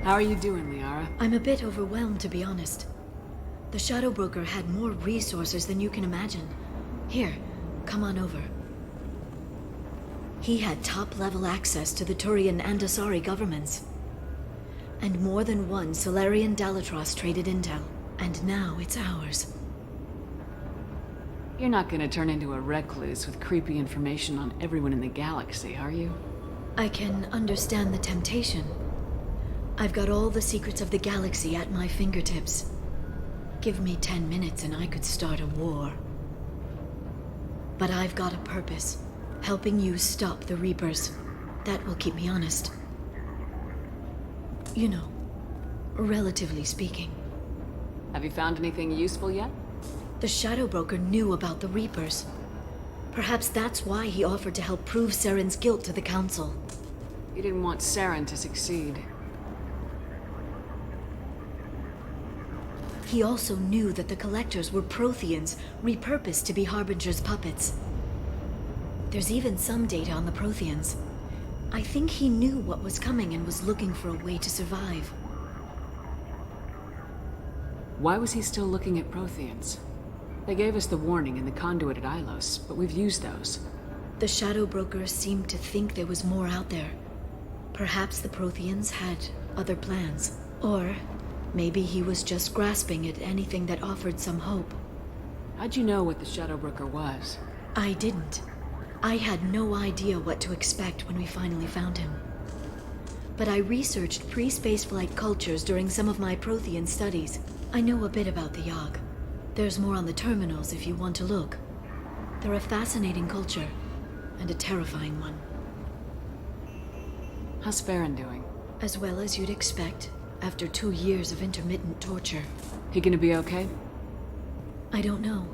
How are you doing, Liara? I'm a bit overwhelmed, to be honest. The Shadow Broker had more resources than you can imagine. Here, come on over. He had top-level access to the Turian and Asari governments. And more than one Solarian Dalatros traded intel. And now it's ours. You're not gonna turn into a recluse with creepy information on everyone in the galaxy, are you? I can understand the temptation. I've got all the secrets of the galaxy at my fingertips. Give me 10 minutes and I could start a war. But I've got a purpose. Helping you stop the Reapers. That will keep me honest. You know, relatively speaking. Have you found anything useful yet? The Shadow Broker knew about the Reapers. Perhaps that's why he offered to help prove Saren's guilt to the Council. He didn't want Saren to succeed. He also knew that the Collectors were Protheans, repurposed to be Harbinger's puppets. There's even some data on the Protheans. I think he knew what was coming and was looking for a way to survive. Why was he still looking at Protheans? They gave us the warning in the conduit at Ilos, but we've used those. The Shadow Broker seemed to think there was more out there. Perhaps the Protheans had other plans. Or maybe he was just grasping at anything that offered some hope. How'd you know what the Shadow Broker was? I didn't. I had no idea what to expect when we finally found him. But I researched pre-spaceflight cultures during some of my Prothean studies. I know a bit about the Yogg. There's more on the terminals if you want to look. They're a fascinating culture, and a terrifying one. How's Farron doing? As well as you'd expect, after 2 years of intermittent torture. He gonna be okay? I don't know.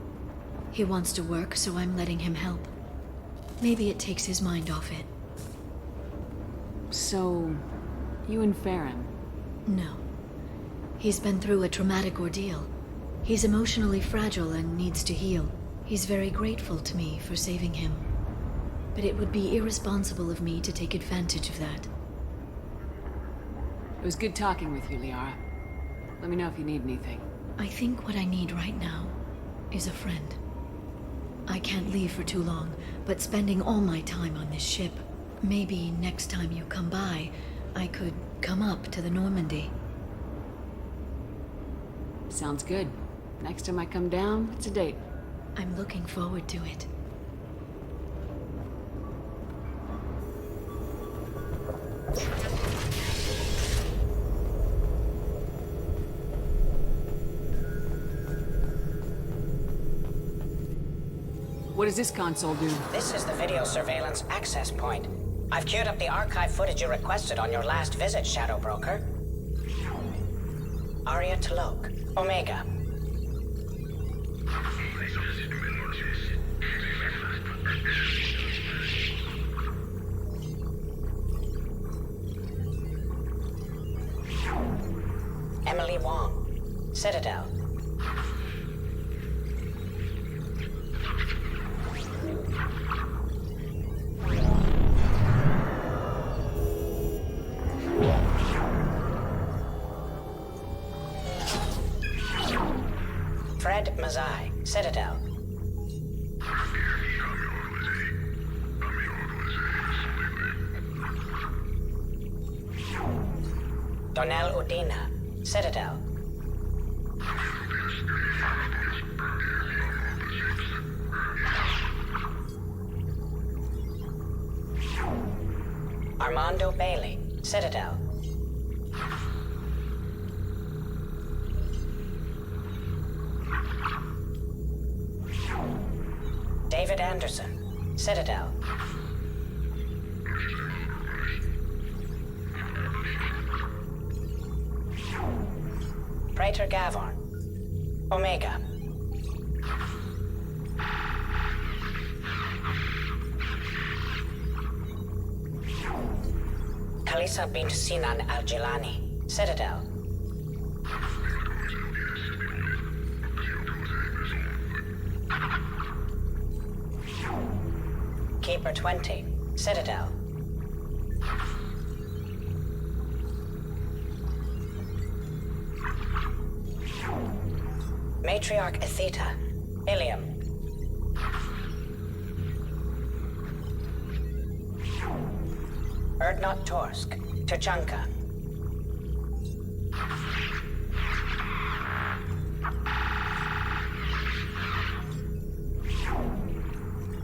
He wants to work, so I'm letting him help. Maybe it takes his mind off it. So, you and Farron? No. He's been through a traumatic ordeal. He's emotionally fragile and needs to heal. He's very grateful to me for saving him. But it would be irresponsible of me to take advantage of that. It was good talking with you, Liara. Let me know if you need anything. I think what I need right now is a friend. I can't leave for too long, but spending all my time on this ship. Maybe next time you come by, I could come up to the Normandy. Sounds good. Next time I come down, it's a date. I'm looking forward to it. What does this console do? This is the video surveillance access point. I've queued up the archive footage you requested on your last visit, Shadow Broker. Arya T'Loak, Omega. Emily Wong, Citadel. Fred Mazai, Citadel. Donnell Udina, Citadel. Armando Bailey, Citadel. David Anderson, Citadel. Praetor Gavorn, Omega. Kalisa bint Sinan Al-Jilani, Citadel. Keeper 20, Citadel. Matriarch Atheta. Ilium. Erdnot Torsk. Tuchanka.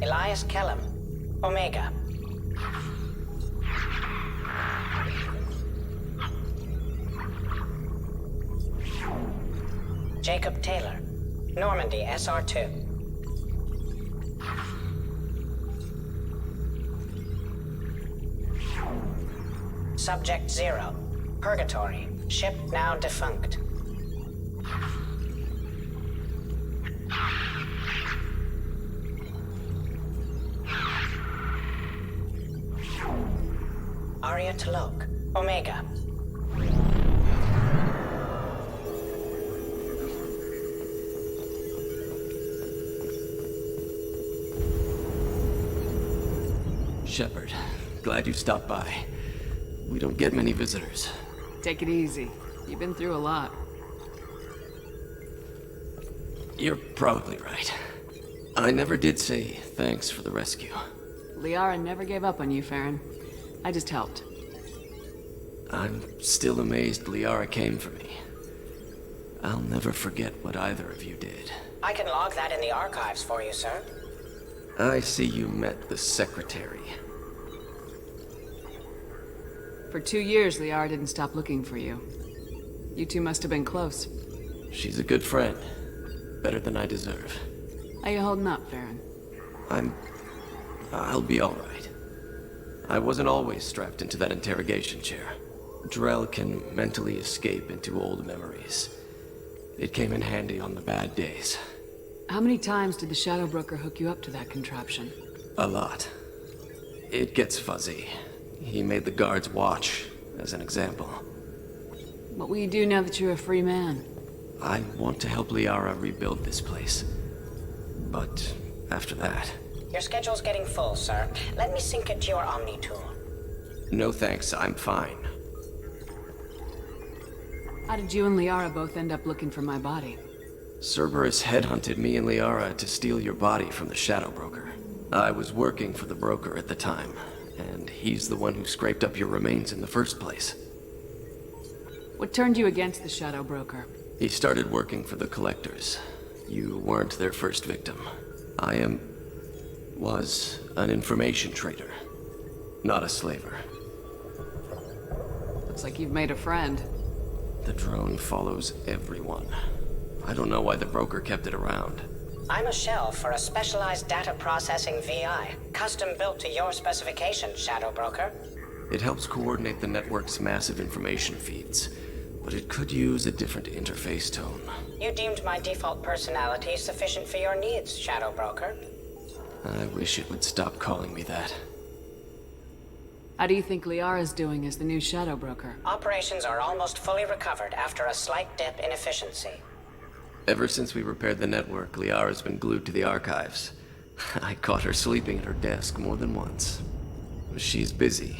Elias Kellum. Omega. Jacob Taylor. Normandy SR2. Subject 0. Purgatory. Ship now defunct. Arya T'Loak. Omega. Shepard, glad you stopped by. We don't get many visitors. Take it easy. You've been through a lot. You're probably right. I never did say thanks for the rescue. Liara never gave up on you, Farron. I just helped. I'm still amazed Liara came for me. I'll never forget what either of you did. I can log that in the archives for you, sir. I see you met the Secretary. For 2 years, Liara didn't stop looking for you. You two must have been close. She's a good friend. Better than I deserve. How you holding up, Farron? I'll be all right. I wasn't always strapped into that interrogation chair. Drell can mentally escape into old memories. It came in handy on the bad days. How many times did the Shadow Broker hook you up to that contraption? A lot. It gets fuzzy. He made the guards watch, as an example. What will you do now that you're a free man? I want to help Liara rebuild this place. But after that... Your schedule's getting full, sir. Let me sync it to your Omni tool. No thanks, I'm fine. How did you and Liara both end up looking for my body? Cerberus headhunted me and Liara to steal your body from the Shadow Broker. I was working for the broker at the time, and he's the one who scraped up your remains in the first place. What turned you against the Shadow Broker? He started working for the Collectors. You weren't their first victim. Was an information trader, not a slaver. Looks like you've made a friend. The drone follows everyone. I don't know why the broker kept it around. I'm a shell for a specialized data processing VI, custom built to your specifications, Shadow Broker. It helps coordinate the network's massive information feeds, but it could use a different interface tone. You deemed my default personality sufficient for your needs, Shadow Broker. I wish it would stop calling me that. How do you think Liara's doing as the new Shadow Broker? Operations are almost fully recovered after a slight dip in efficiency. Ever since we repaired the network, Liara's been glued to the archives. I caught her sleeping at her desk more than once. She's busy,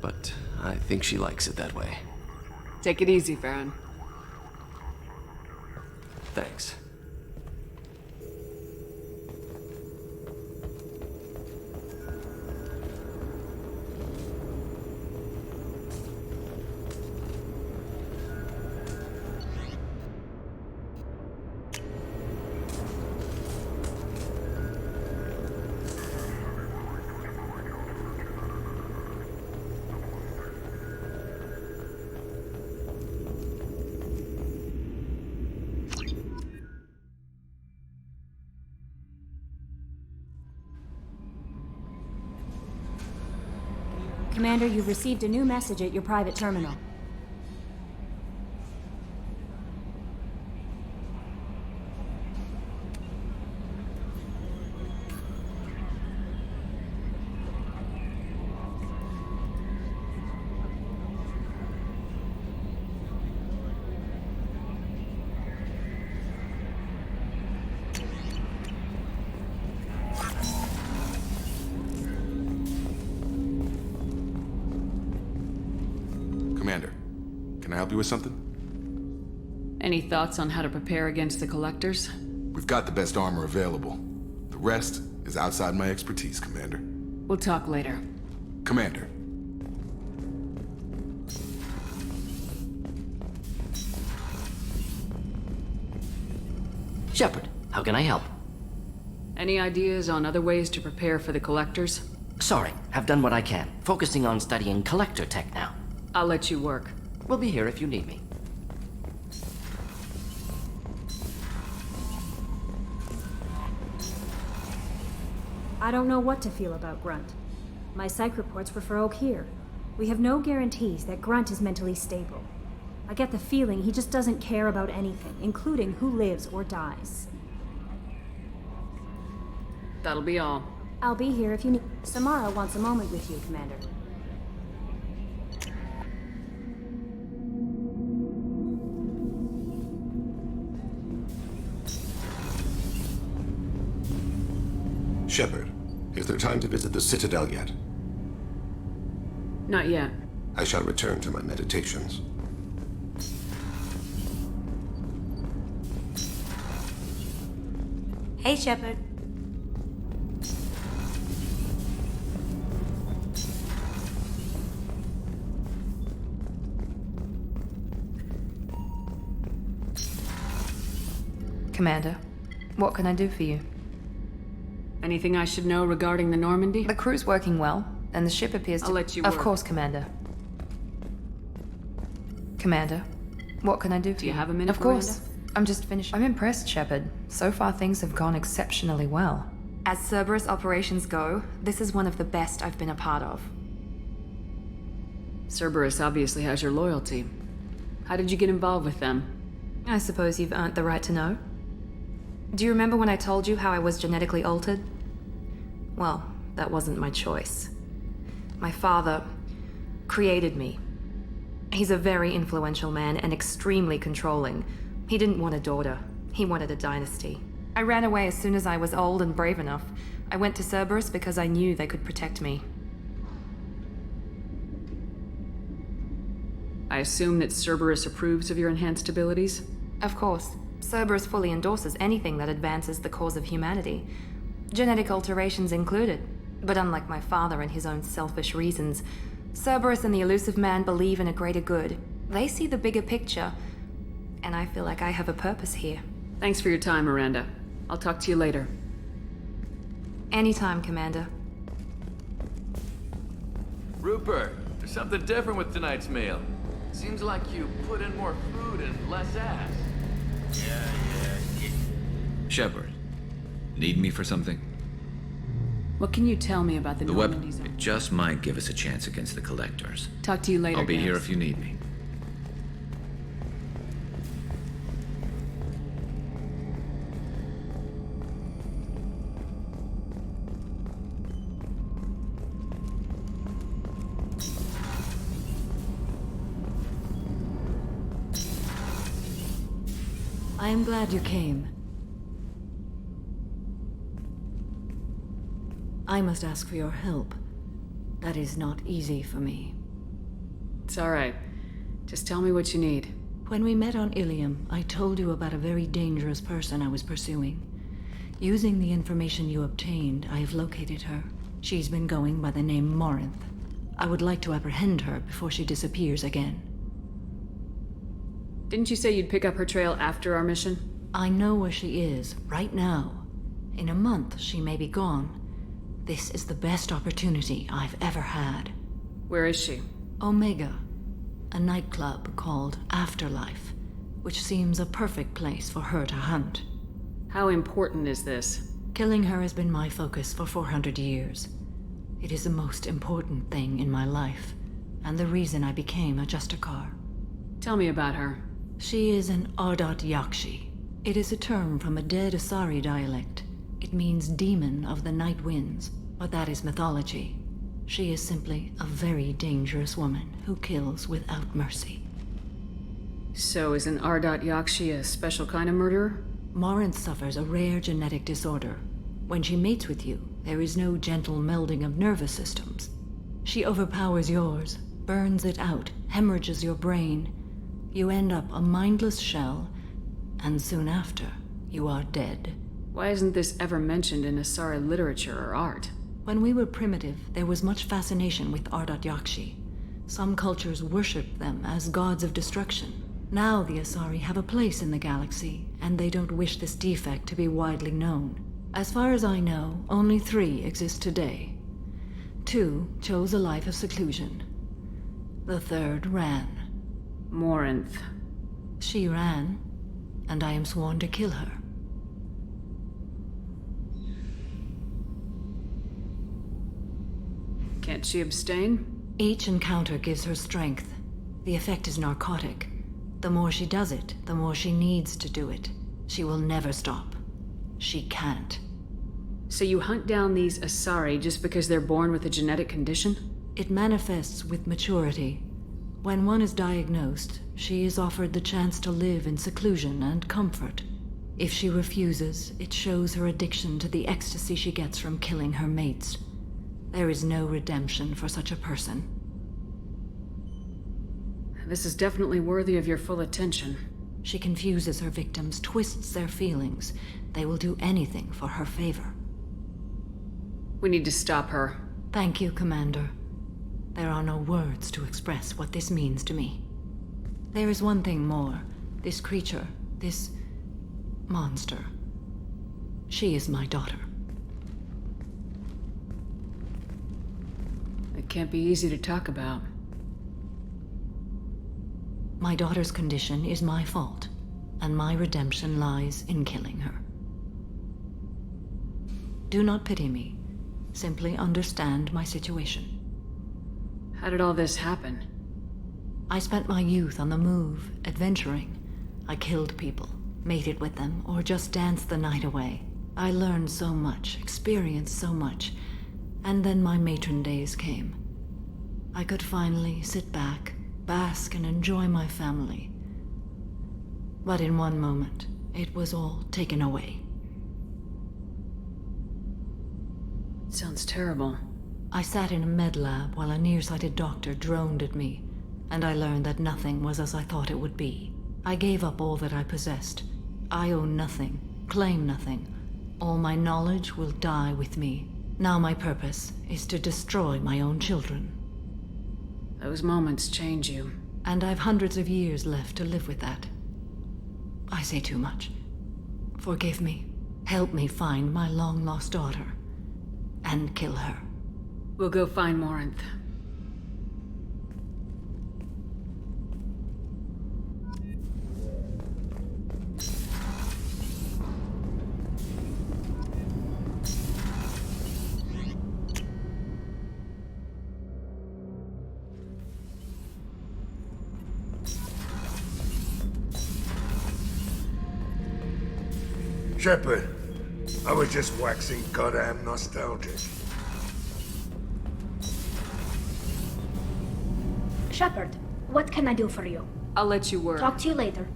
but I think she likes it that way. Take it easy, Farron. Thanks. Commander, you've received a new message at your private terminal. Commander, can I help you with something? Any thoughts on how to prepare against the Collectors? We've got the best armor available. The rest is outside my expertise, Commander. We'll talk later. Commander. Shepard, how can I help? Any ideas on other ways to prepare for the Collectors? Sorry, have done what I can. Focusing on studying collector tech now. I'll let you work. We'll be here if you need me. I don't know what to feel about Grunt. My psych reports refer Oak here. We have no guarantees that Grunt is mentally stable. I get the feeling he just doesn't care about anything, including who lives or dies. That'll be all. I'll be here if you need. Samara wants a moment with you, Commander. Shepard, is there time to visit the Citadel yet? Not yet. I shall return to my meditations. Hey, Shepard. Commander, what can I do for you? Anything I should know regarding the Normandy? The crew's working well, and the ship appears to— I'll let you Of work. course, Commander. Commander, what can I do for you? Do you have a minute, Of course. Miranda? I'm just finished. I'm impressed, Shepard. So far, things have gone exceptionally well. As Cerberus operations go, this is one of the best I've been a part of. Cerberus obviously has your loyalty. How did you get involved with them? I suppose you've earned the right to know. Do you remember when I told you how I was genetically altered? Well, that wasn't my choice. My father created me. He's a very influential man and extremely controlling. He didn't want a daughter. He wanted a dynasty. I ran away as soon as I was old and brave enough. I went to Cerberus because I knew they could protect me. I assume that Cerberus approves of your enhanced abilities? Of course. Cerberus fully endorses anything that advances the cause of humanity. Genetic alterations included. But unlike my father and his own selfish reasons, Cerberus and the Elusive Man believe in a greater good. They see the bigger picture, and I feel like I have a purpose here. Thanks for your time, Miranda. I'll talk to you later. Anytime, Commander. Rupert, there's something different with tonight's meal. Seems like you put in more food and less ass. Shepard, need me for something? What can you tell me about the The Normandy weapon, zone? it just might give us a chance against the Collectors. Talk to you later, I'll be here Gams. if you need me. I am glad you came. I must ask for your help. That is not easy for me. It's all right. Just tell me what you need. When we met on Ilium, I told you about a very dangerous person I was pursuing. Using the information you obtained, I have located her. She's been going by the name Morinth. I would like to apprehend her before she disappears again. Didn't you say you'd pick up her trail after our mission? I know where she is, right now. In a month, she may be gone. This is the best opportunity I've ever had. Where is she? Omega, a nightclub called Afterlife, which seems a perfect place for her to hunt. How important is this? Killing her has been my focus for 400 years. It is the most important thing in my life, and the reason I became a Justicar. Tell me about her. She is an Ardat Yakshi. It is a term from a dead Asari dialect. It means demon of the night winds, but that is mythology. She is simply a very dangerous woman who kills without mercy. So is an Ardat Yakshi a special kind of murderer? Morinth suffers a rare genetic disorder. When she mates with you, there is no gentle melding of nervous systems. She overpowers yours, burns it out, hemorrhages your brain. You end up a mindless shell, and soon after, you are dead. Why isn't this ever mentioned in Asari literature or art? When we were primitive, there was much fascination with Ardat Yakshi. Some cultures worshipped them as gods of destruction. Now the Asari have a place in the galaxy, and they don't wish this defect to be widely known. As far as I know, only 3 exist today. 2 chose a life of seclusion. The 3rd ran. Morinth. She ran, and I am sworn to kill her. Can't she abstain? Each encounter gives her strength. The effect is narcotic. The more she does it, the more she needs to do it. She will never stop. She can't. So you hunt down these Asari just because they're born with a genetic condition? It manifests with maturity. When one is diagnosed, she is offered the chance to live in seclusion and comfort. If she refuses, it shows her addiction to the ecstasy she gets from killing her mates. There is no redemption for such a person. This is definitely worthy of your full attention. She confuses her victims, twists their feelings. They will do anything for her favor. We need to stop her. Thank you, Commander. There are no words to express what this means to me. There is one thing more. This creature, this monster. She is my daughter. It can't be easy to talk about. My daughter's condition is my fault, and my redemption lies in killing her. Do not pity me. Simply understand my situation. How did all this happen? I spent my youth on the move, adventuring. I killed people, mated with them, or just danced the night away. I learned so much, experienced so much, and then my matron days came. I could finally sit back, bask and enjoy my family. But in one moment, it was all taken away. Sounds terrible. I sat in a med lab while a nearsighted doctor droned at me, and I learned that nothing was as I thought it would be. I gave up all that I possessed. I own nothing, claim nothing. All my knowledge will die with me. Now my purpose is to destroy my own children. Those moments change you. And I've hundreds of years left to live with that. I say too much. Forgive me. Help me find my long-lost daughter. And kill her. We'll go find Morinth. Shepard, I was just waxing goddamn nostalgic. Shepard, what can I do for you? I'll let you work. Talk to you later.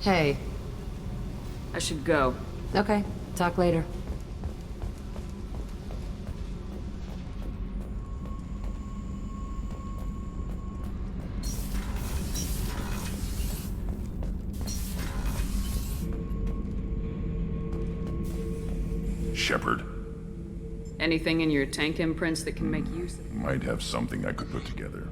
Hey. I should go. Okay, talk later. Shepard. Anything in your tank imprints that can make use of... Might have something I could put together.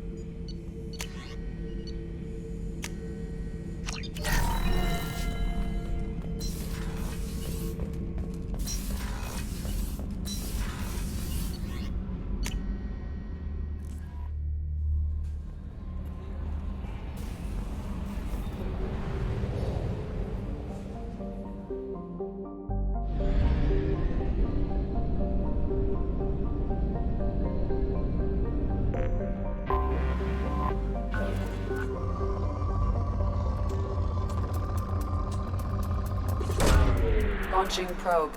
Launching probe.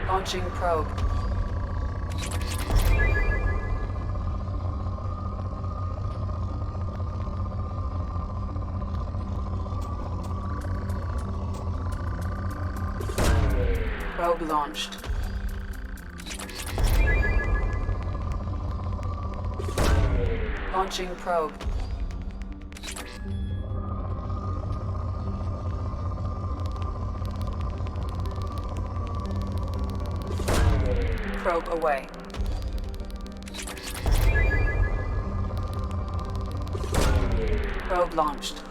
Launching probe. Probe launched. Launching probe. Probe away. Probe launched.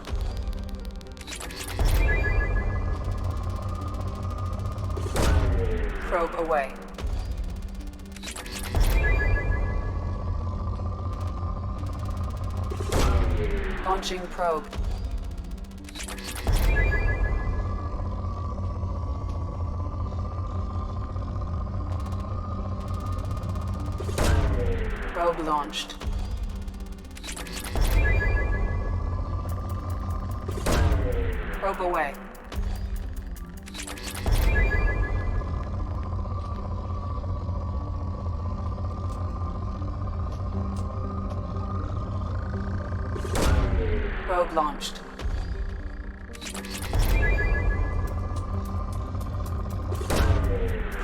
Probe away. Launching probe. Probe launched. Probe away. Probe launched.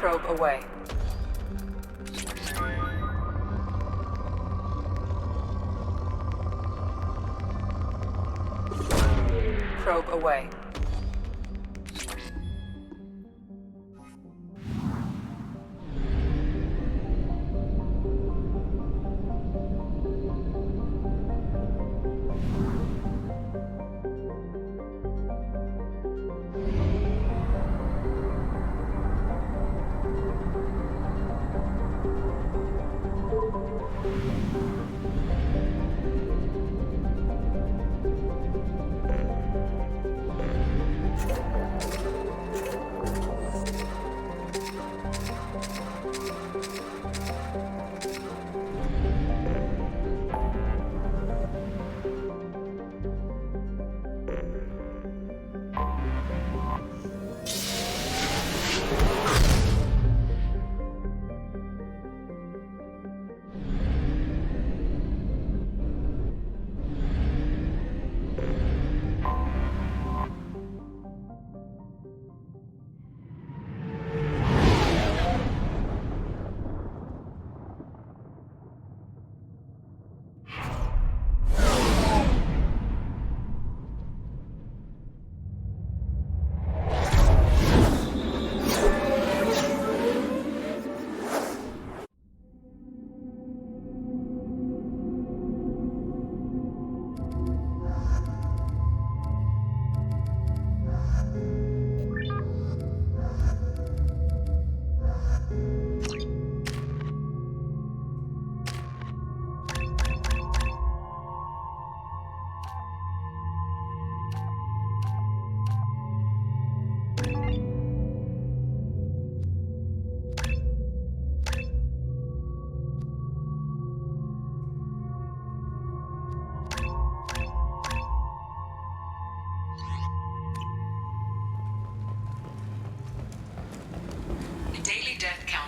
Probe away. Probe away.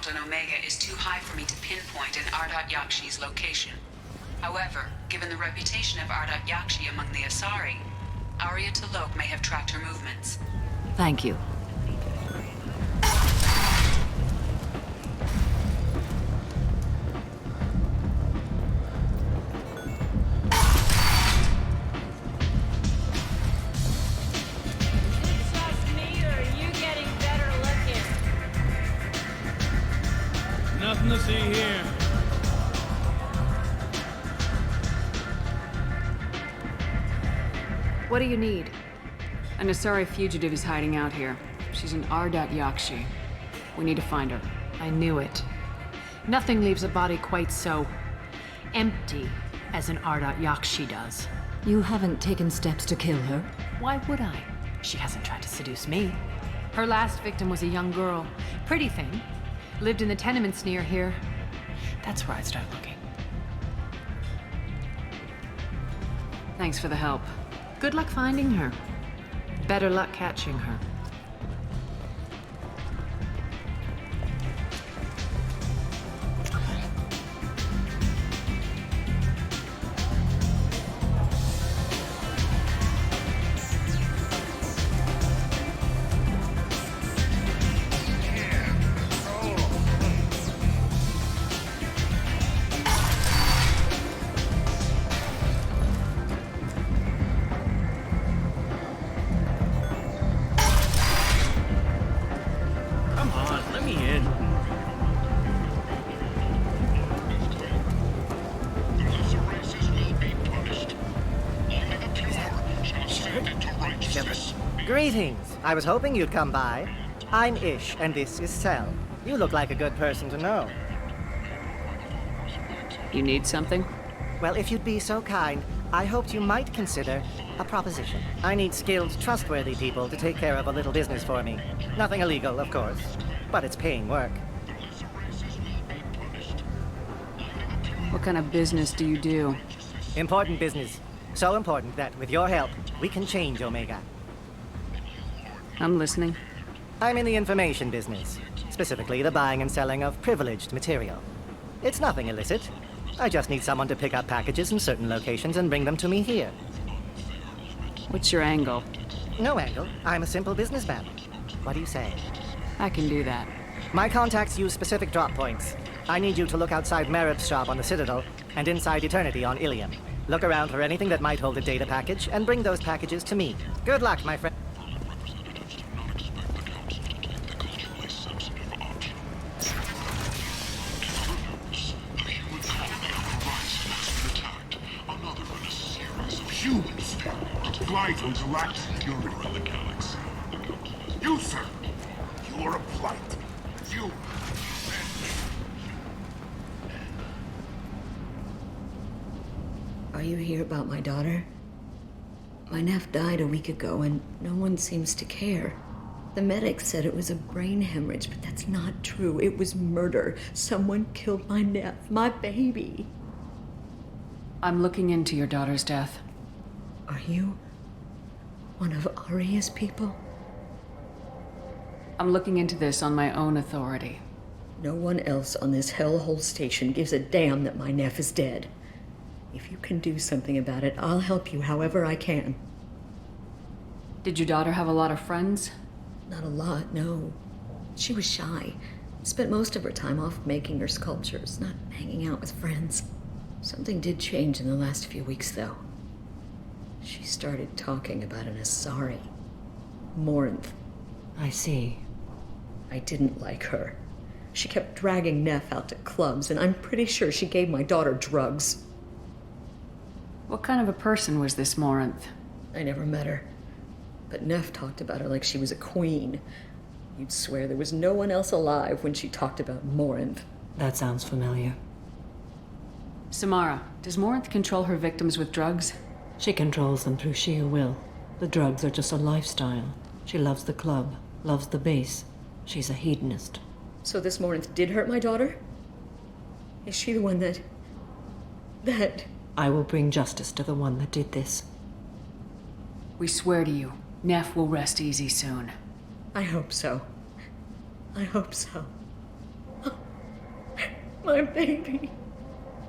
On Omega is too high for me to pinpoint an Ardat Yakshi's location. However, given the reputation of Ardat Yakshi among the Asari, Arya T'Loak may have tracked her movements. Thank you. Nothing to see here. What do you need? An Asari fugitive is hiding out here. She's an Ardat Yakshi. We need to find her. I knew it. Nothing leaves a body quite so empty as an Ardat Yakshi does. You haven't taken steps to kill her? Why would I? She hasn't tried to seduce me. Her last victim was a young girl. Pretty thing. Lived in the tenements near here. That's where I'd start looking. Thanks for the help. Good luck finding her. Better luck catching her. Yeah. Greetings. I was hoping you'd come by. I'm Ish, and this is Sel. You look like a good person to know. You need something? Well, if you'd be so kind, I hoped you might consider a proposition. I need skilled, trustworthy people to take care of a little business for me. Nothing illegal, of course, but it's paying work. What kind of business do you do? Important business. So important that, with your help, we can change Omega. I'm listening. I'm in the information business, specifically the buying and selling of privileged material. It's nothing illicit. I just need someone to pick up packages in certain locations and bring them to me here. What's your angle? No angle. I'm a simple businessman. What do you say? I can do that. My contacts use specific drop points. I need you to look outside Merib's shop on the Citadel and inside Eternity on Ilium. Look around for anything that might hold a data package and bring those packages to me. Good luck, my friend. Humans. Blight will relax security of the Calyx. You, sir. You are a blight. You. Are you here about my daughter? My nephew died a week ago and no one seems to care. The medics said it was a brain hemorrhage, but that's not true. It was murder. Someone killed my nephew, my baby. I'm looking into your daughter's death. Are you one of Aria's people? I'm looking into this on my own authority. No one else on this hellhole station gives a damn that my nephew is dead. If you can do something about it, I'll help you however I can. Did your daughter have a lot of friends? Not a lot, no. She was shy. Spent most of her time off making her sculptures, not hanging out with friends. Something did change in the last few weeks, though. She started talking about an Asari. Morinth. I see. I didn't like her. She kept dragging Neff out to clubs, and I'm pretty sure she gave my daughter drugs. What kind of a person was this Morinth? I never met her. But Neff talked about her like she was a queen. You'd swear there was no one else alive when she talked about Morinth. That sounds familiar. Samara, does Morinth control her victims with drugs? She controls them through sheer will. The drugs are just a lifestyle. She loves the club, loves the base. She's a hedonist. So this Morinth did hurt my daughter? Is she the one that... I will bring justice to the one that did this. We swear to you, Neff will rest easy soon. I hope so. I hope so. My baby.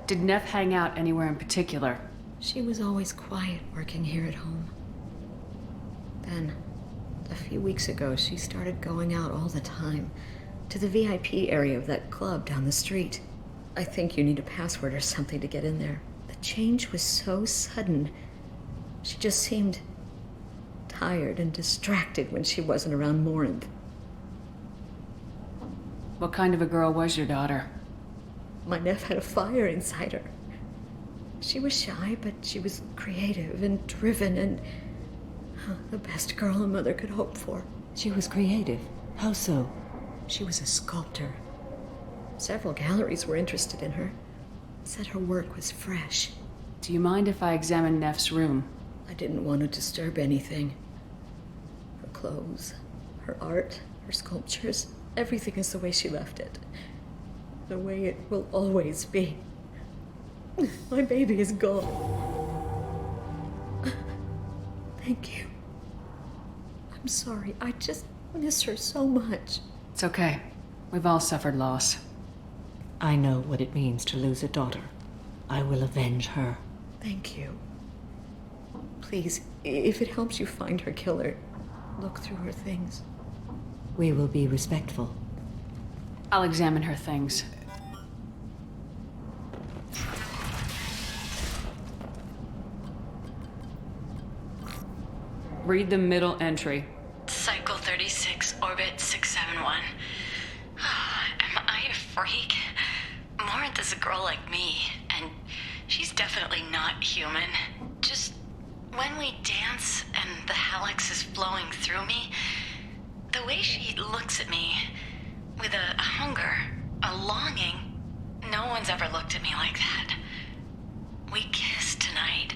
Did Neff hang out anywhere in particular? She was always quiet working here at home. Then, a few weeks ago, she started going out all the time to the VIP area of that club down the street. I think you need a password or something to get in there. The change was so sudden. She just seemed tired and distracted when she wasn't around Morinth. What kind of a girl was your daughter? My nephew had a fire inside her. She was shy, but she was creative and driven and the best girl a mother could hope for. She was creative? How so? She was a sculptor. Several galleries were interested in her. Said her work was fresh. Do you mind if I examine Neff's room? I didn't want to disturb anything. Her clothes, her art, her sculptures, everything is the way she left it. The way it will always be. My baby is gone. Thank you. I'm sorry. I just miss her so much. It's okay. We've all suffered loss. I know what it means to lose a daughter. I will avenge her. Thank you. Please, if it helps you find her killer, look through her things. We will be respectful. I'll examine her things. Read the middle entry. Cycle 36, orbit 671. Am I a freak? Morinth is a girl like me, and she's definitely not human. Just when we dance and the helix is flowing through me, the way she looks at me with a hunger, a longing, no one's ever looked at me like that. We kiss tonight.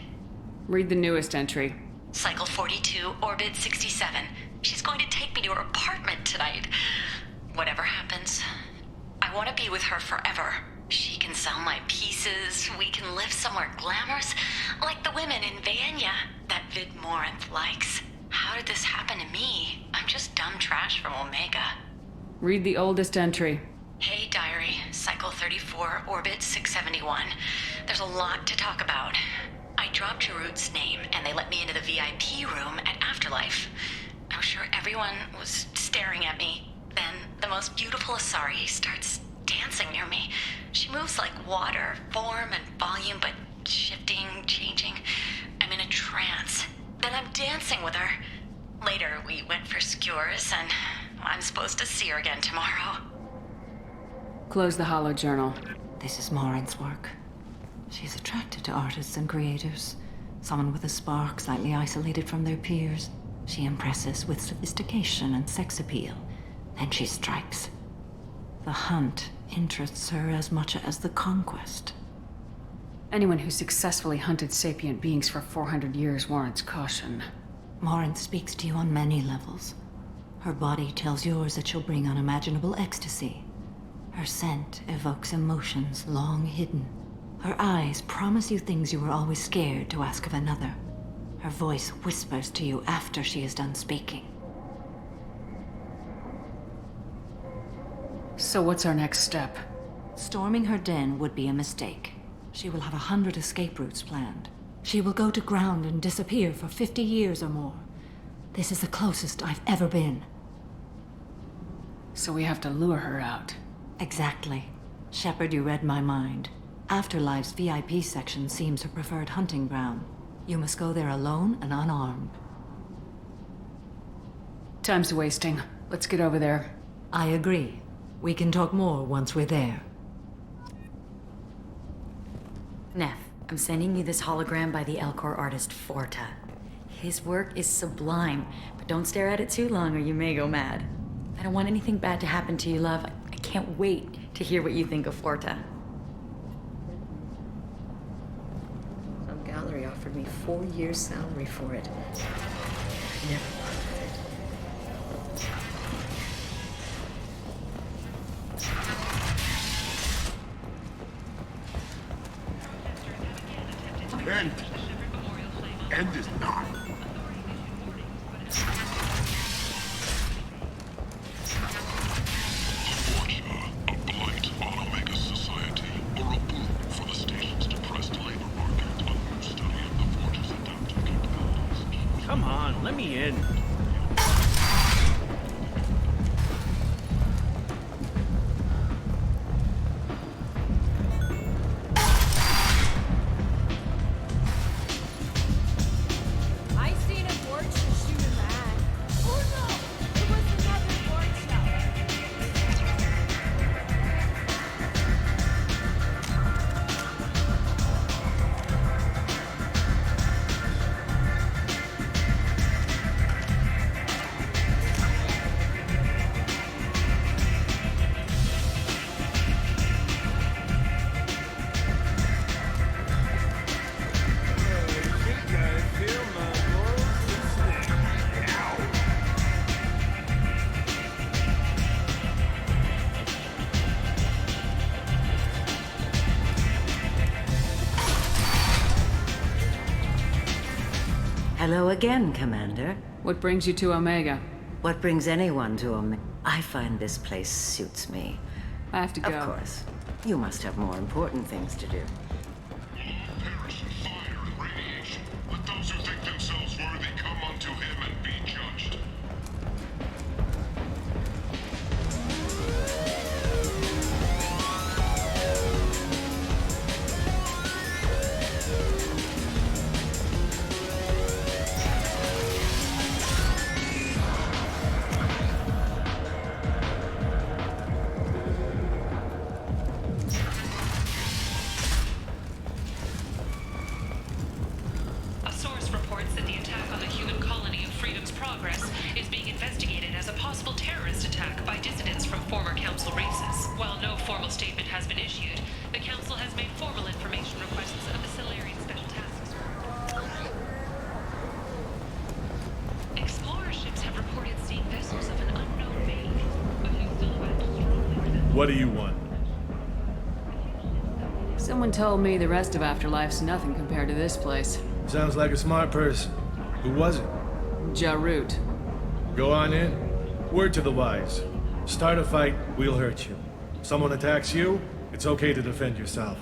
Read the newest entry. Cycle 42, orbit 67. She's going to take me to her apartment tonight. Whatever happens, I want to be with her forever. She can sell my pieces. We can live somewhere glamorous, like the women in Vanya that Vid Morinth likes. How did this happen to me? I'm just dumb trash from Omega. Read the oldest entry. Hey, diary. Cycle 34, orbit 671. There's a lot to talk about. I dropped Jarut's name, and they let me into the VIP room at Afterlife. I was sure everyone was staring at me. Then, the most beautiful Asari starts dancing near me. She moves like water, form and volume, but shifting, changing. I'm in a trance. Then I'm dancing with her. Later, we went for skewers, and I'm supposed to see her again tomorrow. Close the hollow journal. This is Morinth's work. She's attracted to artists and creators. Someone with a spark, slightly isolated from their peers. She impresses with sophistication and sex appeal. Then she strikes. The hunt interests her as much as the conquest. Anyone who successfully hunted sapient beings for 400 years warrants caution. Morinth speaks to you on many levels. Her body tells yours that she'll bring unimaginable ecstasy. Her scent evokes emotions long hidden. Her eyes promise you things you were always scared to ask of another. Her voice whispers to you after she is done speaking. So what's our next step? Storming her den would be a mistake. She will have 100 escape routes planned. She will go to ground and disappear for 50 years or more. This is the closest I've ever been. So we have to lure her out. Exactly. Shepard, you read my mind. Afterlife's VIP section seems her preferred hunting ground. You must go there alone and unarmed. Time's wasting. Let's get over there. I agree. We can talk more once we're there. Neff, I'm sending you this hologram by the Elcor artist Forta. His work is sublime, but don't stare at it too long or you may go mad. I don't want anything bad to happen to you, love. I can't wait to hear what you think of Forta. Some gallery offered me 4 years' salary for it. I never wanted it. End is not. Fortuna, a blight on Omega society, or a boon for the station's depressed labor market, a new study of the Forge's adaptive capabilities. Come on, let me in. Hello again, Commander. What brings you to Omega? What brings anyone to Omega? I find this place suits me. I have to go. Of course. You must have more important things to do. Perish in fire and radiation. Let those who think themselves worthy come unto him and be judged. A source reports possible terrorist attack by dissidents from former Council races. While no formal statement has been issued, the Council has made formal information requests of the Solarian Special Task Force. Explorer ships have reported seeing vessels of an unknown make. A few silhouettes strongly resemble... What do you want? Someone told me the rest of Afterlife's nothing compared to this place. Sounds like a smart person. Who was it? Jarut. Go on in. Word to the wise. Start a fight, we'll hurt you. Someone attacks you, it's okay to defend yourself.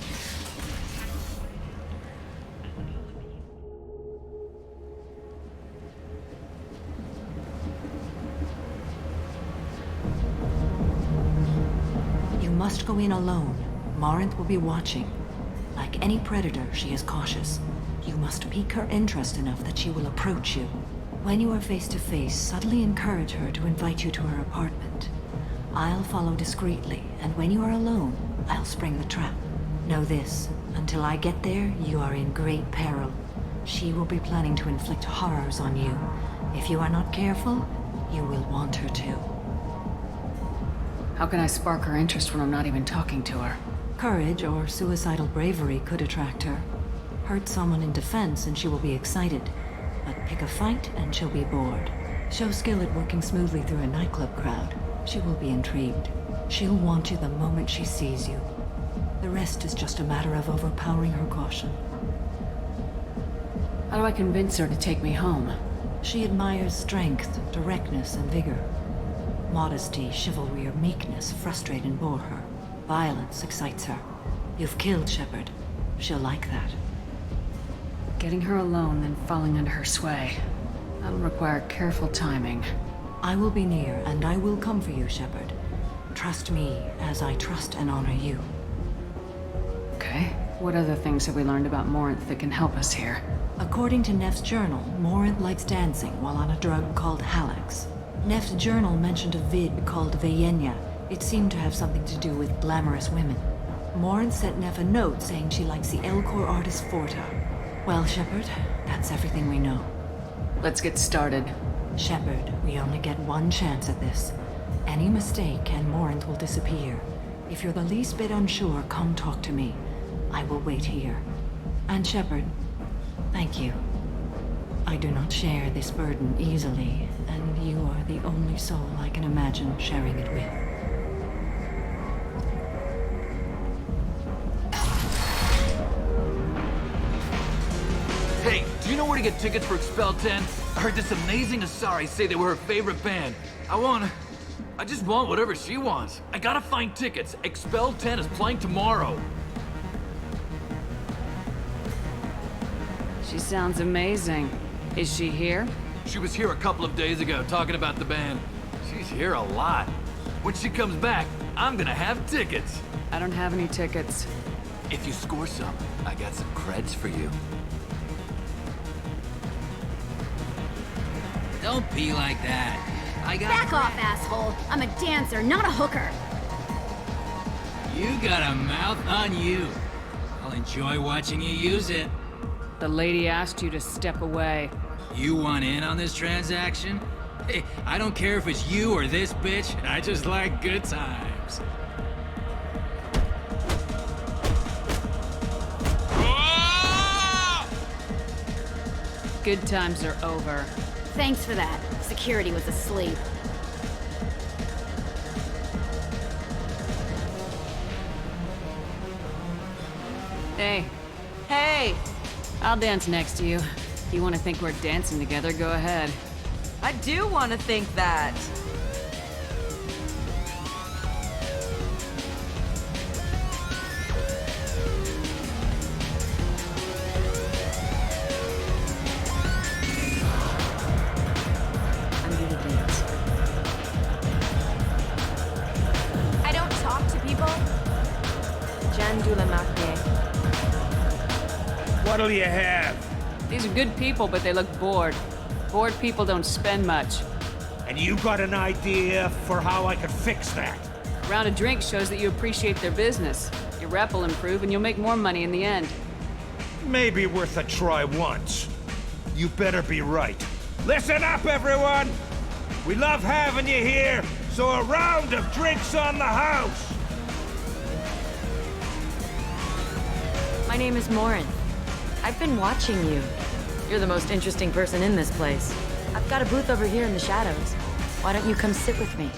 You must go in alone. Morinth will be watching. Like any predator, she is cautious. You must pique her interest enough that she will approach you. When you are face to face, subtly encourage her to invite you to her apartment. I'll follow discreetly, and when you are alone, I'll spring the trap. Know this, until I get there, you are in great peril. She will be planning to inflict horrors on you. If you are not careful, you will want her to. How can I spark her interest when I'm not even talking to her? Courage or suicidal bravery could attract her. Hurt someone in defense and she will be excited. But pick a fight and she'll be bored. Show skill at working smoothly through a nightclub crowd. She will be intrigued. She'll want you the moment she sees you. The rest is just a matter of overpowering her caution. How do I convince her to take me home? She admires strength, directness, and vigor. Modesty, chivalry, or meekness frustrate and bore her. Violence excites her. You've killed Shepard. She'll like that. Getting her alone, then falling under her sway. That'll require careful timing. I will be near, and I will come for you, Shepard. Trust me, as I trust and honor you. Okay. What other things have we learned about Morinth that can help us here? According to Neff's journal, Morinth likes dancing while on a drug called Halax. Neff's journal mentioned a vid called Vayenya. It seemed to have something to do with glamorous women. Morinth sent Neff a note saying she likes the Elcor artist Forta. Well, Shepard, that's everything we know. Let's get started. Shepard, we only get one chance at this. Any mistake and Morinth will disappear. If you're the least bit unsure, come talk to me. I will wait here. And Shepard, thank you. I do not share this burden easily, and you are the only soul I can imagine sharing it with. Hey, do you know where to get tickets for Expel 10? I heard this amazing Asari say they were her favorite band. I just want whatever she wants. I gotta find tickets. Expel 10 is playing tomorrow. She sounds amazing. Is she here? She was here a couple of days ago talking about the band. She's here a lot. When she comes back, I'm gonna have tickets. I don't have any tickets. If you score some, I got some creds for you. Don't be like that. I got... Back off, asshole. I'm a dancer, not a hooker. You got a mouth on you. I'll enjoy watching you use it. The lady asked you to step away. You want in on this transaction? Hey, I don't care if it's you or this bitch. I just like good times. Good times are over. Thanks for that. Security was asleep. Hey. Hey! I'll dance next to you. If you want to think we're dancing together, go ahead. I do want to think that. I'm here to dance. I don't talk to people. Jandula Makne. What'll you have? These are good people, but they look bored. Bored people don't spend much. And you got an idea for how I could fix that? A round of drinks shows that you appreciate their business. Your rep will improve and you'll make more money in the end. Maybe worth a try once. You better be right. Listen up, everyone! We love having you here, so a round of drinks on the house! My name is Morinth. I've been watching you. You're the most interesting person in this place. I've got a booth over here in the shadows. Why don't you come sit with me?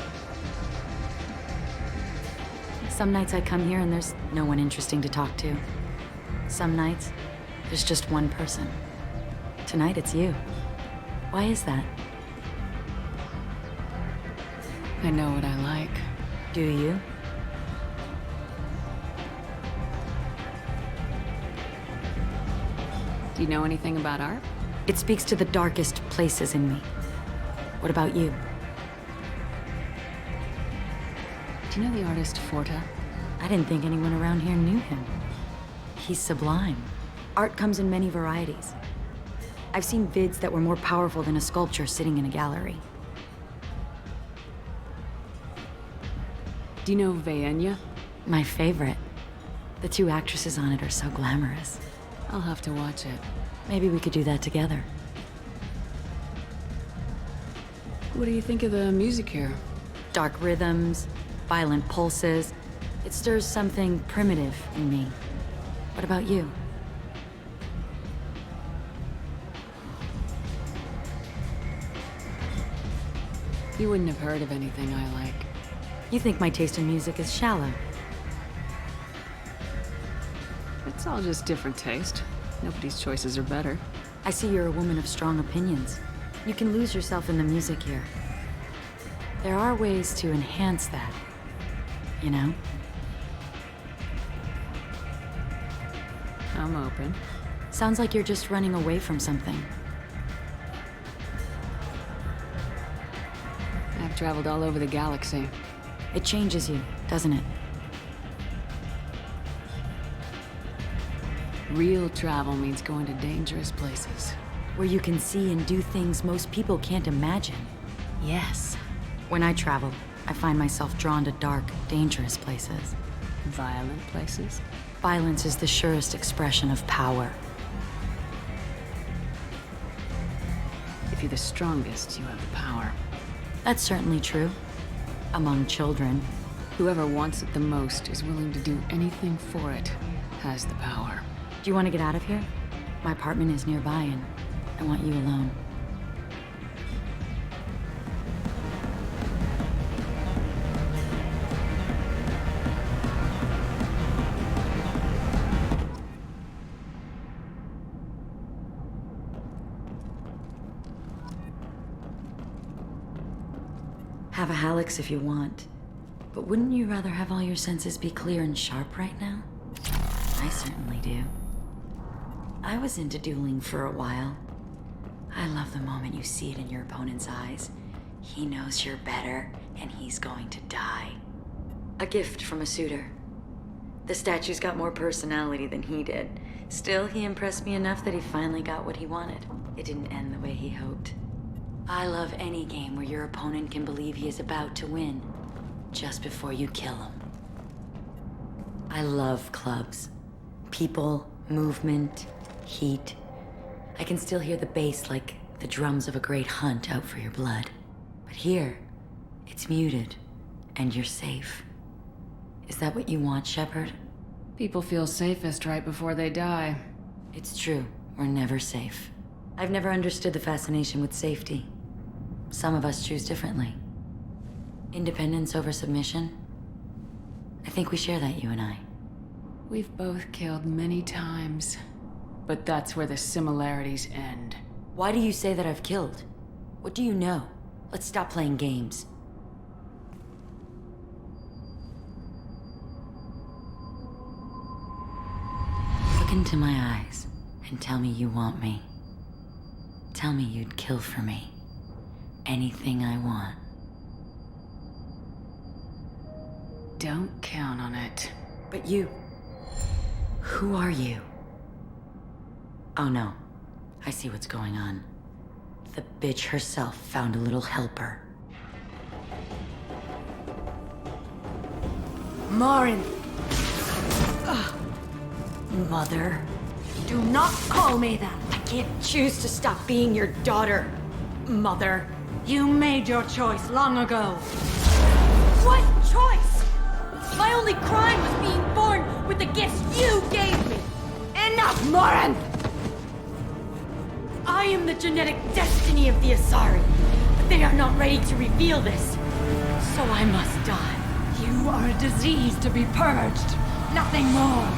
Some nights I come here and there's no one interesting to talk to. Some nights, there's just one person. Tonight it's you. Why is that? I know what I like. Do you? Do you know anything about art? It speaks to the darkest places in me. What about you? Do you know the artist Forta? I didn't think anyone around here knew him. He's sublime. Art comes in many varieties. I've seen vids that were more powerful than a sculpture sitting in a gallery. Do you know Vaenya? My favorite. The two actresses on it are so glamorous. I'll have to watch it. Maybe we could do that together. What do you think of the music here? Dark rhythms, violent pulses. It stirs something primitive in me. What about you? You wouldn't have heard of anything I like. You think my taste in music is shallow. It's all just different taste. Nobody's choices are better. I see you're a woman of strong opinions. You can lose yourself in the music here. There are ways to enhance that, you know? I'm open. Sounds like you're just running away from something. I've traveled all over the galaxy. It changes you, doesn't it? Real travel means going to dangerous places. Where you can see and do things most people can't imagine. Yes. When I travel, I find myself drawn to dark, dangerous places. Violent places? Violence is the surest expression of power. If you're the strongest, you have the power. That's certainly true. Among children. Whoever wants it the most is willing to do anything for it, has the power. Do you want to get out of here? My apartment is nearby and I want you alone. Have a Hallex if you want. But wouldn't you rather have all your senses be clear and sharp right now? I certainly do. I was into dueling for a while. I love the moment you see it in your opponent's eyes. He knows you're better, and he's going to die. A gift from a suitor. The statue's got more personality than he did. Still, he impressed me enough that he finally got what he wanted. It didn't end the way he hoped. I love any game where your opponent can believe he is about to win, just before you kill him. I love clubs. People, movement, heat. I can still hear the bass like the drums of a great hunt out for your blood. But here, it's muted, and you're safe. Is that what you want, Shepard? People feel safest right before they die. It's true. We're never safe. I've never understood the fascination with safety. Some of us choose differently. Independence over submission? I think we share that, you and I. We've both killed many times, but that's where the similarities end. Why do you say that I've killed? What do you know? Let's stop playing games. Look into my eyes and tell me you want me. Tell me you'd kill for me. Anything I want. Don't count on it. But you... Who are you? Oh no. I see what's going on. The bitch herself found a little helper. Morinth! Mother. Do not call me that! I can't choose to stop being your daughter, Mother. You made your choice long ago. What choice? My only crime was being born with the gifts you gave me. Enough, Morinth! I am the genetic destiny of the Asari, but they are not ready to reveal this. So I must die. You are a disease to be purged. Nothing more.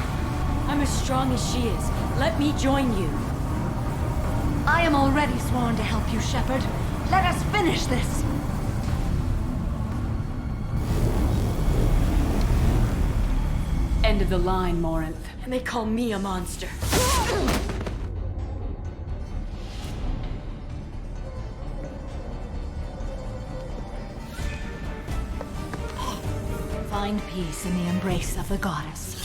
I'm as strong as she is. Let me join you. I am already sworn to help you, Shepard. Let us finish this. End of the line, Morinth. And they call me a monster. Find peace in the embrace of the goddess.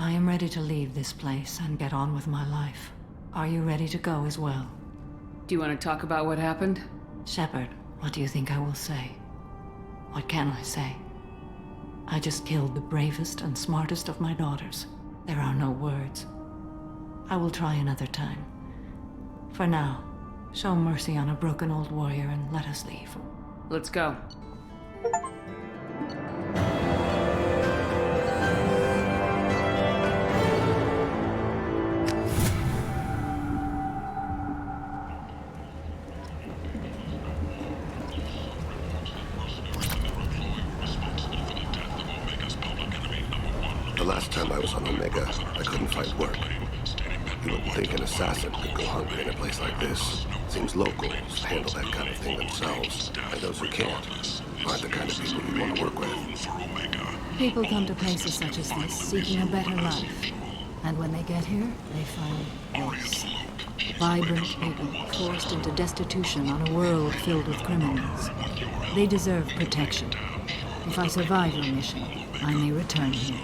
I am ready to leave this place and get on with my life. Are you ready to go as well? Do you want to talk about what happened? Shepard, what do you think I will say? What can I say? I just killed the bravest and smartest of my daughters. There are no words. I will try another time. For now, show mercy on a broken old warrior and let us leave. Let's go. The last time I was on Omega, I couldn't find work. You wouldn't think an assassin could go hungry in a place like this. Seems locals handle that kind of thing themselves, and those who can't aren't the kind of people you want to work with. People come to places such as this seeking a better life. And when they get here, they find this. Vibrant people forced into destitution on a world filled with criminals. They deserve protection. If I survive your mission, I may return here.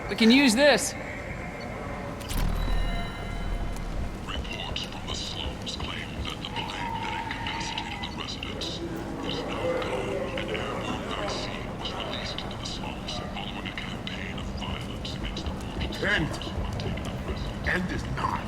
We can use this. Reports from the slums claim that the magnetic capacity of the residents is now gone. An heirloom vaccine was released into the slums following a campaign of violence against the mortals. End is not.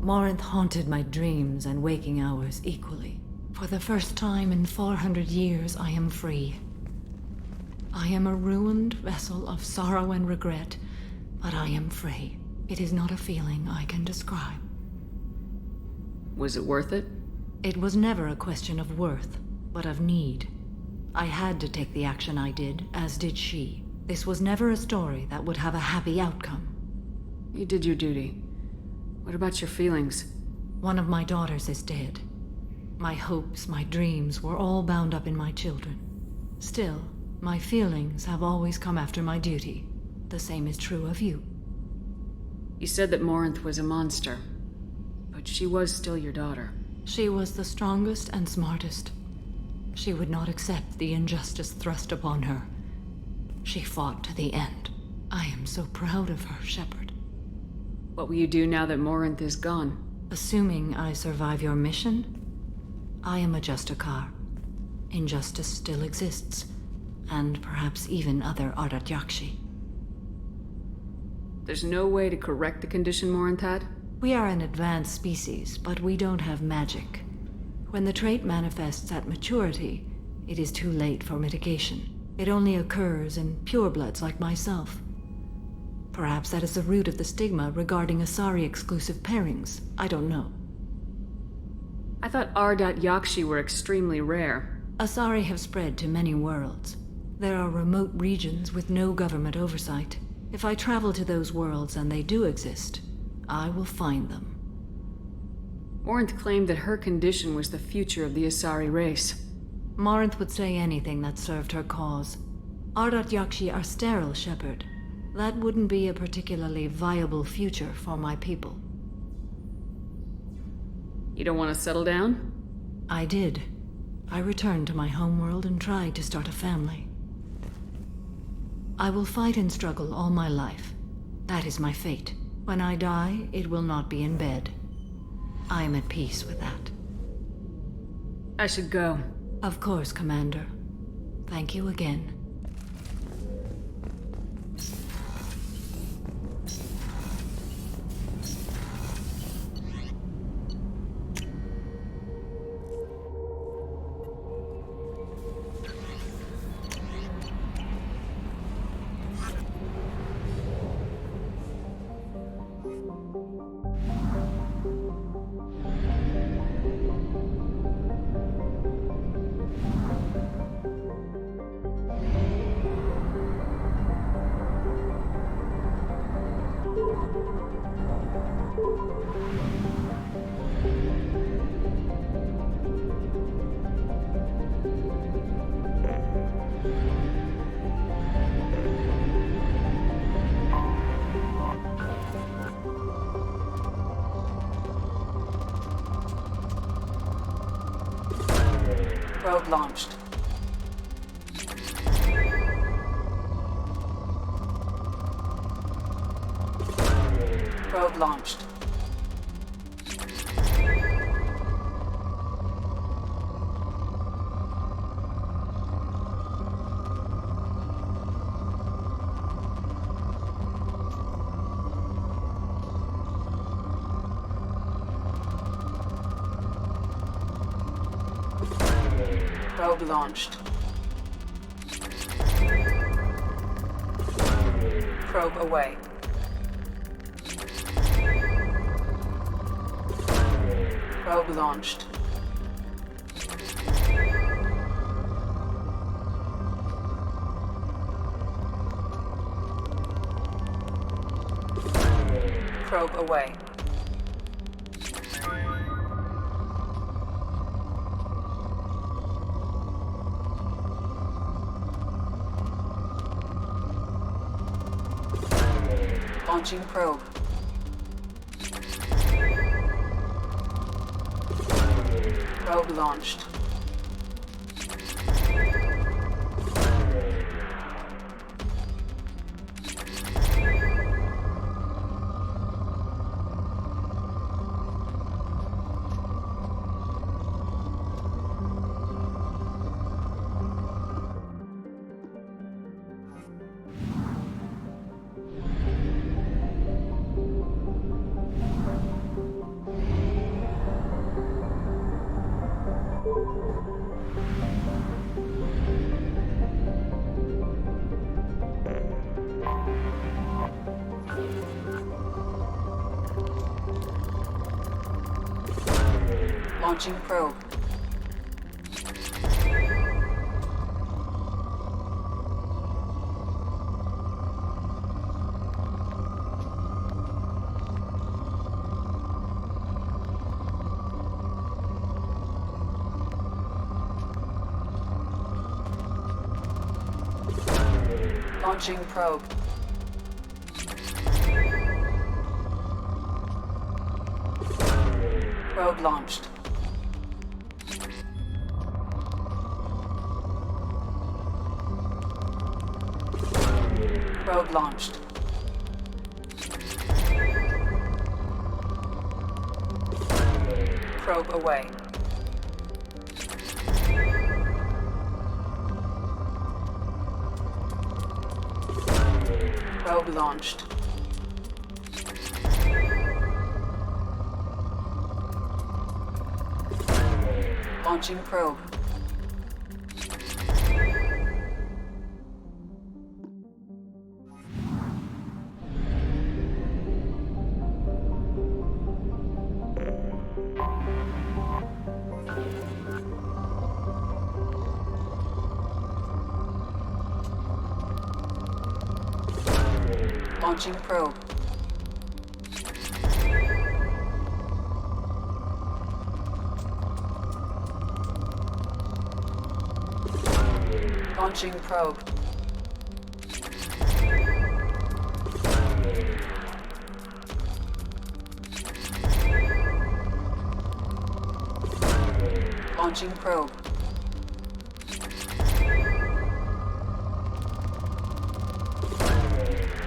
Morinth haunted my dreams and waking hours equally. For the first time in 400 years, I am free. I am a ruined vessel of sorrow and regret, but I am free. It is not a feeling I can describe. Was it worth it? It was never a question of worth, but of need. I had to take the action I did, as did she. This was never a story that would have a happy outcome. You did your duty. What about your feelings? One of my daughters is dead. My hopes, my dreams were all bound up in my children. Still, my feelings have always come after my duty. The same is true of you. You said that Morinth was a monster, but she was still your daughter. She was the strongest and smartest. She would not accept the injustice thrust upon her. She fought to the end. I am so proud of her, Shepard. What will you do now that Morinth is gone? Assuming I survive your mission, I am a Justicar. Injustice still exists, and perhaps even other Ardat Yakshi. There's no way to correct the condition Morinth had? We are an advanced species, but we don't have magic. When the trait manifests at maturity, it is too late for mitigation. It only occurs in purebloods like myself. Perhaps that is the root of the stigma regarding Asari-exclusive pairings. I don't know. I thought Ardat Yakshi were extremely rare. Asari have spread to many worlds. There are remote regions with no government oversight. If I travel to those worlds and they do exist, I will find them. Morinth claimed that her condition was the future of the Asari race. Morinth would say anything that served her cause. Ardat Yakshi are sterile, Shepard. That wouldn't be a particularly viable future for my people. You don't want to settle down? I did. I returned to my homeworld and tried to start a family. I will fight and struggle all my life. That is my fate. When I die, it will not be in bed. I am at peace with that. I should go. Of course, Commander. Thank you again. Probe launched. Probe launched. Probe launched. Probe away. Probe launched. Probe away. Launching probe. Probe launched. Launching probe. Launching probe. Probe launched. Probe launched. Probe away. Probe launched. Launching probe. Launching probe. Launching probe. Launching probe.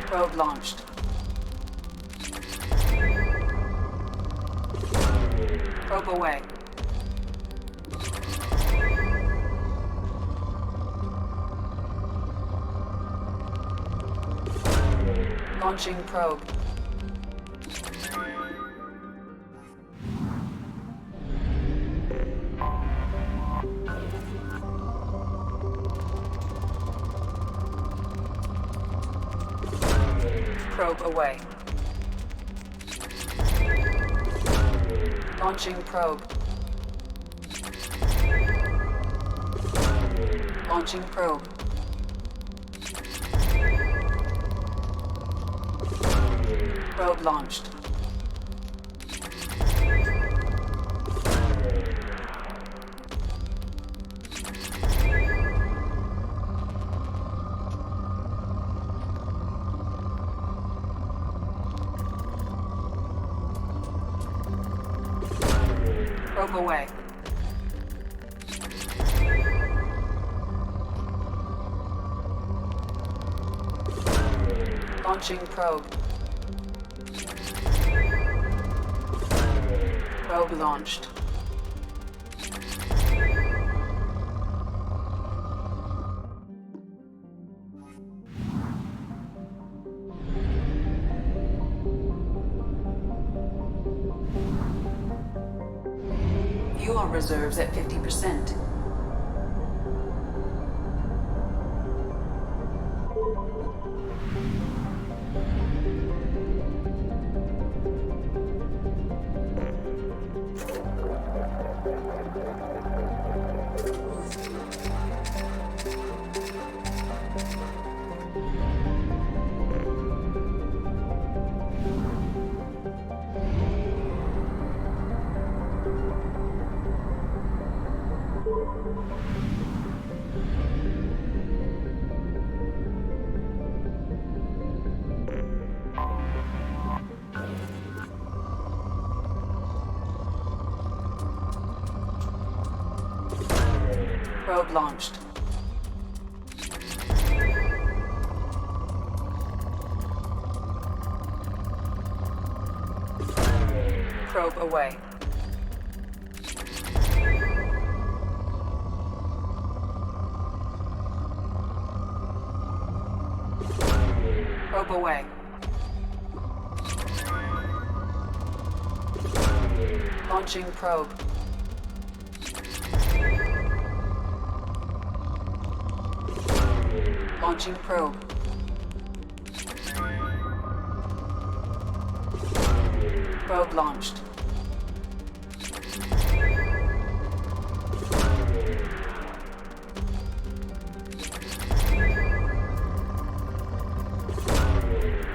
Probe launched. Probe away. Launching probe. Probe away. Launching probe. Launching probe. Probe launched. Probe away. Launching probe. Probe launched. Fuel reserves at 50%. Probe launched. Probe away. Probe away. Launching probe. Launching probe. Probe launched.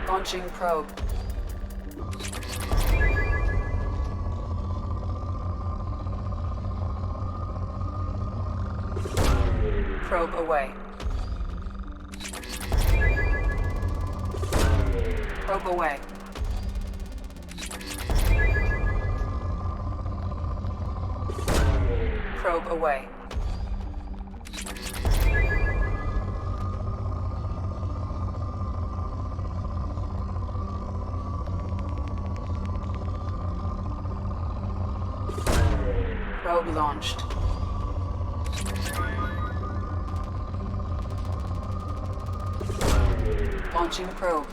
Launching probe. Probe away. Probe away. Probe away. Probe launched. Launching probe.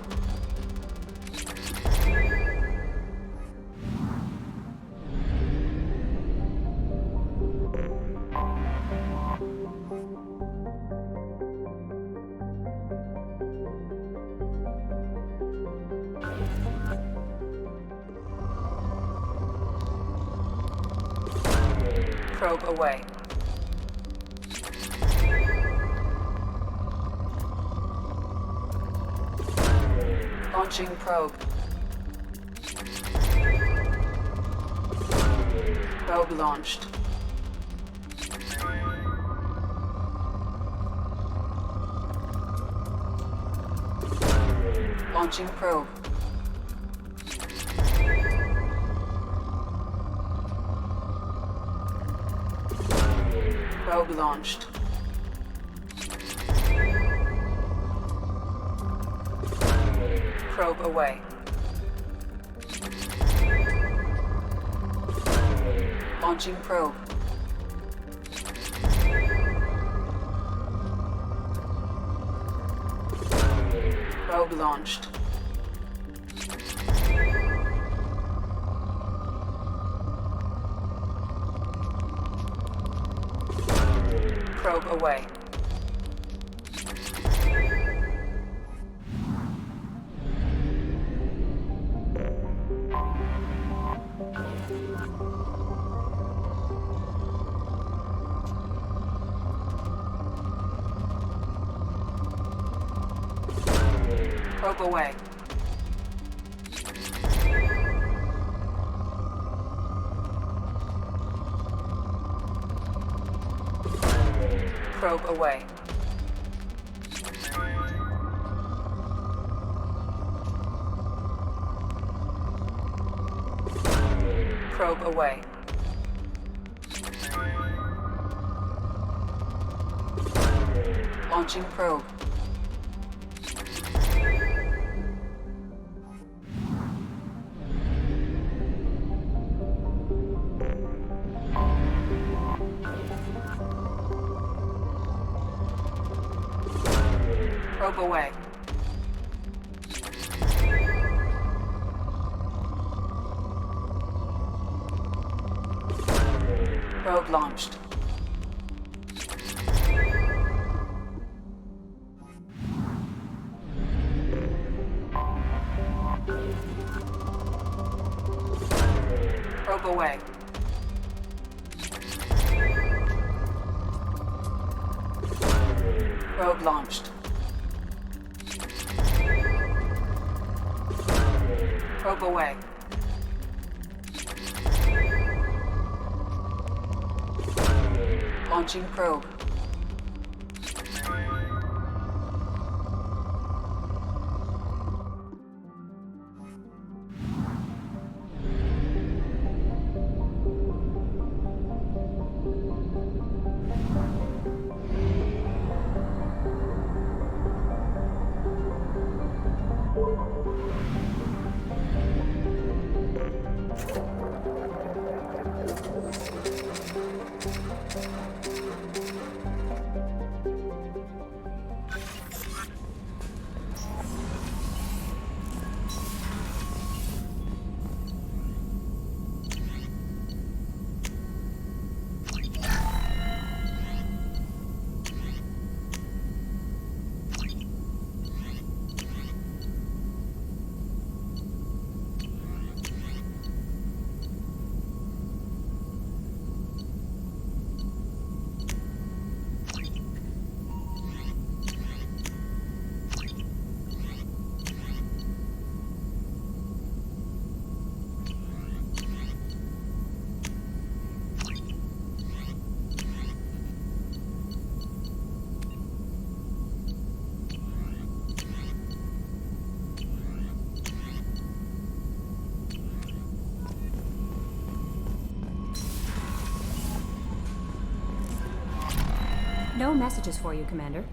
Probe away. Launching probe. Probe launched. Launching probe. Probe launched. Probe away. Launching probe. Probe launched. Probe away. Probe away. Probe away. Probe away. Launching probe. Probe away. Probe launched. Probe away. Probe launched. Probe away. Launching probe. No messages for you, Commander.